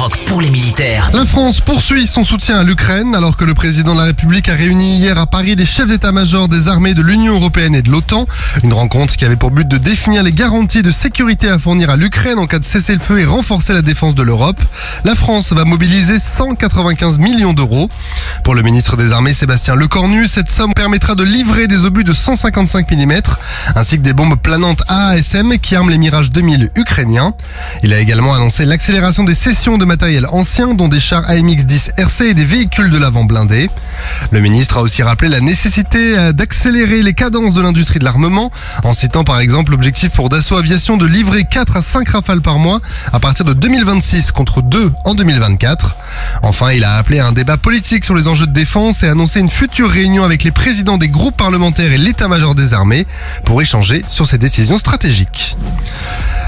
Skyrock pour les militaires. La France poursuit son soutien à l'Ukraine alors que le président de la République a réuni hier à Paris les chefs d'état-major des armées de l'Union européenne et de l'OTAN. Une rencontre qui avait pour but de définir les garanties de sécurité à fournir à l'Ukraine en cas de cessez-le-feu et renforcer la défense de l'Europe. La France va mobiliser 195 millions d'euros. Pour le ministre des Armées Sébastien Lecornu, cette somme permettra de livrer des obus de 155 mm ainsi que des bombes planantes AASM qui arment les Mirage 2000 ukrainiens. Il a également annoncé l'accélération des cessions de matériel ancien, dont des chars AMX-10 RC et des véhicules de l'avant blindés. Le ministre a aussi rappelé la nécessité d'accélérer les cadences de l'industrie de l'armement, en citant par exemple l'objectif pour Dassault Aviation de livrer 4 à 5 Rafales par mois à partir de 2026 contre 2 en 2024. Enfin, il a appelé à un débat politique sur les enjeux de défense et annoncé une future réunion avec les présidents des groupes parlementaires et l'état-major des armées pour échanger sur ces décisions stratégiques.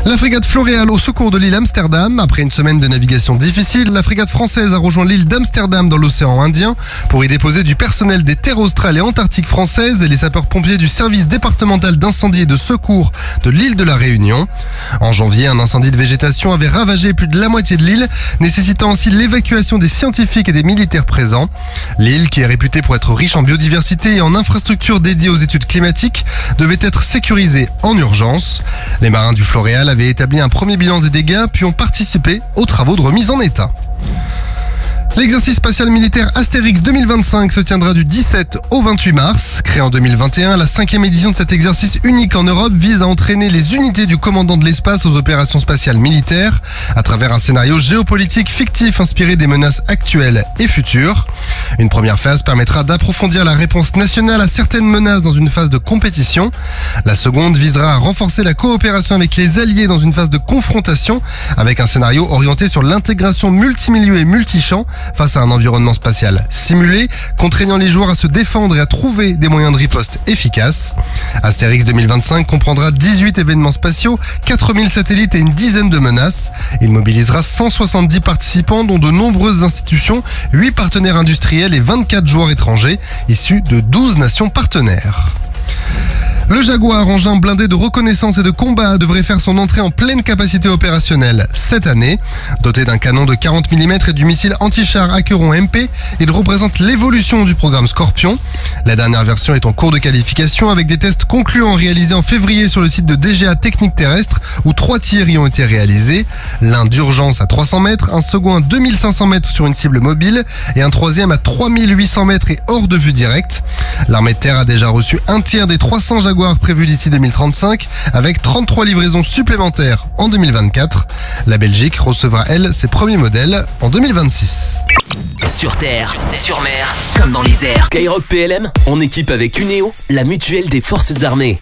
La frégate Floréal au secours de l'île Amsterdam. Après une semaine de navigation difficile, la frégate française a rejoint l'île d'Amsterdam dans l'océan Indien pour y déposer du personnel des terres australes et antarctiques françaises et les sapeurs-pompiers du service départemental d'incendie et de secours de l'île de la Réunion. En janvier, un incendie de végétation avait ravagé plus de la moitié de l'île, nécessitant ainsi l'évacuation des scientifiques et des militaires présents. L'île, qui est réputée pour être riche en biodiversité et en infrastructures dédiées aux études climatiques, devait être sécurisée en urgence. Les marins du Floréal avaient établi un premier bilan des dégâts puis ont participé aux travaux de remise en état. L'exercice spatial militaire Astérix 2025 se tiendra du 17 au 28 mars. Créé en 2021, la 5e édition de cet exercice unique en Europe vise à entraîner les unités du commandant de l'espace aux opérations spatiales militaires à travers un scénario géopolitique fictif inspiré des menaces actuelles et futures. Une première phase permettra d'approfondir la réponse nationale à certaines menaces dans une phase de compétition. La seconde visera à renforcer la coopération avec les alliés dans une phase de confrontation avec un scénario orienté sur l'intégration multimilieu et multichamp face à un environnement spatial simulé, contraignant les joueurs à se défendre et à trouver des moyens de riposte efficaces. Astérix 2025 comprendra 18 événements spatiaux, 4000 satellites et une dizaine de menaces. Il mobilisera 170 participants dont de nombreuses institutions, 8 partenaires industriels et 24 joueurs étrangers issus de 12 nations partenaires. Le Jaguar, engin blindé de reconnaissance et de combat, devrait faire son entrée en pleine capacité opérationnelle cette année. Doté d'un canon de 40 mm et du missile anti-char Acheron MP, il représente l'évolution du programme Scorpion. La dernière version est en cours de qualification avec des tests concluants réalisés en février sur le site de DGA Technique Terrestre où 3 tirs y ont été réalisés. L'un d'urgence à 300 mètres, un second à 2500 mètres sur une cible mobile et un troisième à 3800 mètres et hors de vue directe. L'armée de terre a déjà reçu un tiers des 300 Jaguars prévus d'ici 2035 avec 33 livraisons supplémentaires en 2024. La Belgique recevra, elle, ses premiers modèles en 2026. Sur terre, sur mer, comme dans les airs. Skyrock PLM, en équipe avec Uneo, la mutuelle des forces armées.